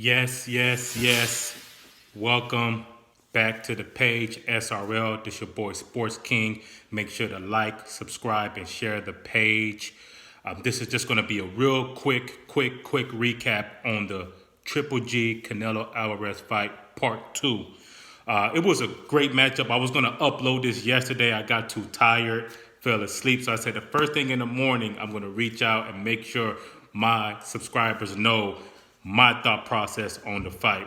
Yes. Welcome back to the page, SRL. This your boy Sports King. Make sure to like, subscribe, and share the page. This is just going to be a real quick recap on the Triple G Canelo Alvarez fight, part 2. It was a great matchup. I was going to upload this yesterday. I got too tired, fell asleep. So I said the first thing in the morning, I'm going to reach out and make sure my subscribers know my thought process on the fight.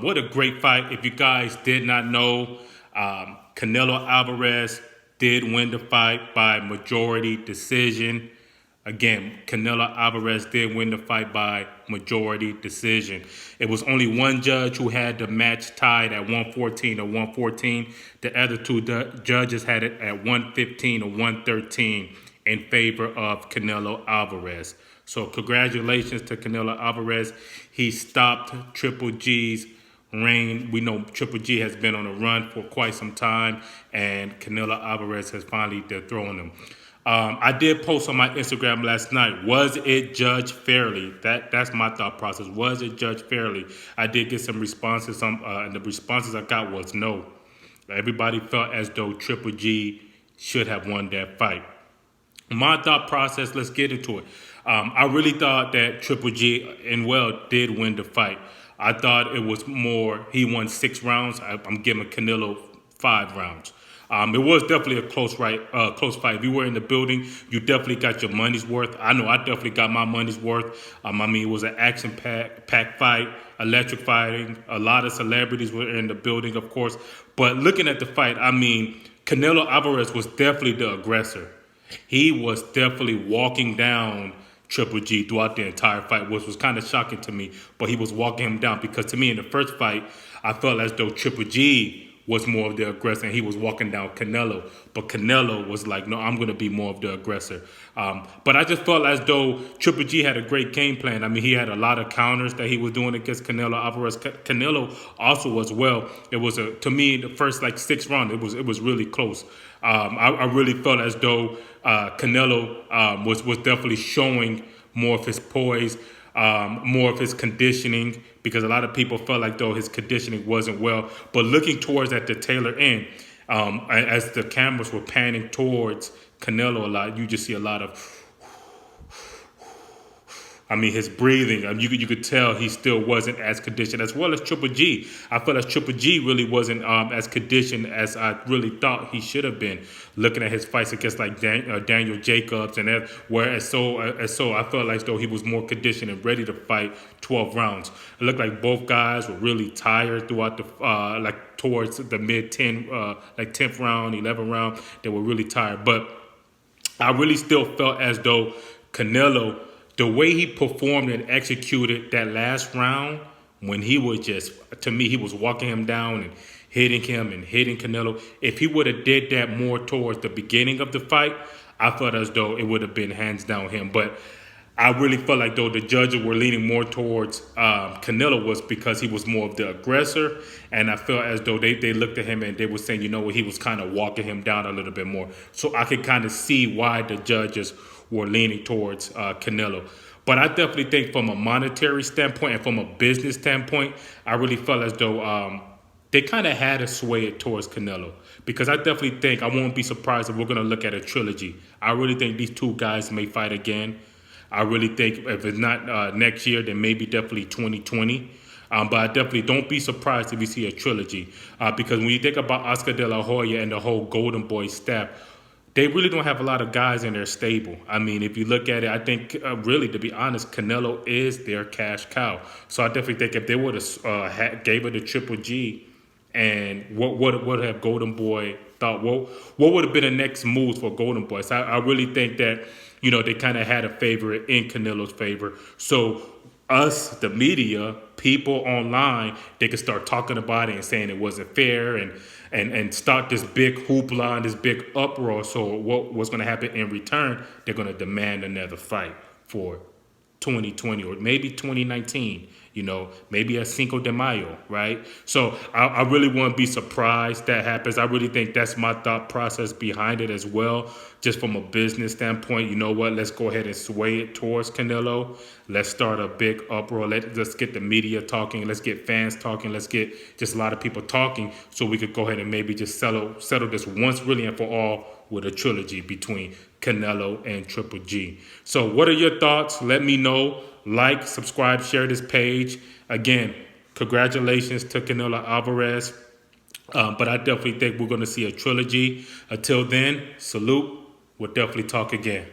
What a great fight. If you guys did not know, Canelo Alvarez did win the fight by majority decision. Again, Canelo Alvarez did win the fight by majority decision. It was only one judge who had the match tied at 114 or 114. The other two judges had it at 115 or 113 in favor of Canelo Alvarez. So congratulations to Canelo Alvarez. He stopped Triple G's reign. We know Triple G has been on a run for quite some time, and Canelo Alvarez has finally dethroned him. I did post on my Instagram last night. Was it judged fairly? That's my thought process. Was it judged fairly? I did get some responses. And the responses I got was no. Everybody felt as though Triple G should have won that fight. My thought process, let's get into it. I really thought that Triple G did win the fight. I thought it was more, he won 6 rounds. I'm giving Canelo 5 rounds. It was definitely a close fight. If you were in the building, you definitely got your money's worth. I know I definitely got my money's worth. It was an action-packed fight, electric fighting. A lot of celebrities were in the building, of course. But looking at the fight, Canelo Alvarez was definitely the aggressor. He was definitely walking down Triple G throughout the entire fight, which was kind of shocking to me. But he was walking him down because to me in the first fight, I felt as though Triple G was more of the aggressor and he was walking down Canelo. But Canelo was like, no, I'm going to be more of the aggressor. But I just felt as though Triple G had a great game plan. He had a lot of counters that he was doing against Canelo Alvarez. Canelo also as well. It was, to me, the first 6 rounds, it was really close. I really felt as though Canelo was definitely showing more of his poise, more of his conditioning, because a lot of people felt like though his conditioning wasn't well. But looking towards at the tailor end, as the cameras were panning towards Canelo a lot, you just see a lot of his breathing. You could tell he still wasn't as conditioned, as well as Triple G. I felt like Triple G really wasn't as conditioned as I really thought he should have been. Looking at his fights against Daniel Jacobs and that, whereas I felt like though he was more conditioned and ready to fight 12 rounds. It looked like both guys were really tired throughout the towards the mid 10th round, 11th round. They were really tired, but I really still felt as though Canelo, the way he performed and executed that last round, when he was to me, he was walking him down and hitting Canelo. If he would have did that more towards the beginning of the fight, I felt as though it would have been hands down him. But I really felt like though the judges were leaning more towards Canelo was because he was more of the aggressor, and I felt as though they looked at him and they were saying, you know what, he was kind of walking him down a little bit more. So I could kind of see why the judges were leaning towards Canelo. But I definitely think from a monetary standpoint and from a business standpoint, I really felt as though they kind of had to sway it towards Canelo. Because I definitely think, I won't be surprised if we're going to look at a trilogy. I really think these two guys may fight again. I really think if it's not next year, then maybe definitely 2020. But I definitely don't be surprised if we see a trilogy. Because when you think about Oscar De La Hoya and the whole Golden Boy staff, they really don't have a lot of guys in their stable. If you look at it, I think really, to be honest, Canelo is their cash cow. So I definitely think if they would have gave it to Triple G, and what would have Golden Boy thought? What would have been the next moves for Golden Boy? So I really think that they kind of had a favorite in Canelo's favor. So us, the media, people online, they could start talking about it and saying it wasn't fair and start this big hoopla and this big uproar. So what's going to happen in return? They're going to demand another fight for 2020 or maybe 2019. maybe a Cinco de Mayo, right? So I really wouldn't be surprised that happens. I really think that's my thought process behind it as well. Just from a business standpoint, you know what? Let's go ahead and sway it towards Canelo. Let's start a big uproar. Let's get the media talking. Let's get fans talking. Let's get just a lot of people talking so we could go ahead and maybe just settle this once really and for all with a trilogy between Canelo and Triple G. So what are your thoughts? Let me know. Like, subscribe, share this page. Again, congratulations to Canelo Alvarez. But I definitely think we're going to see a trilogy. Until then, salute. We'll definitely talk again.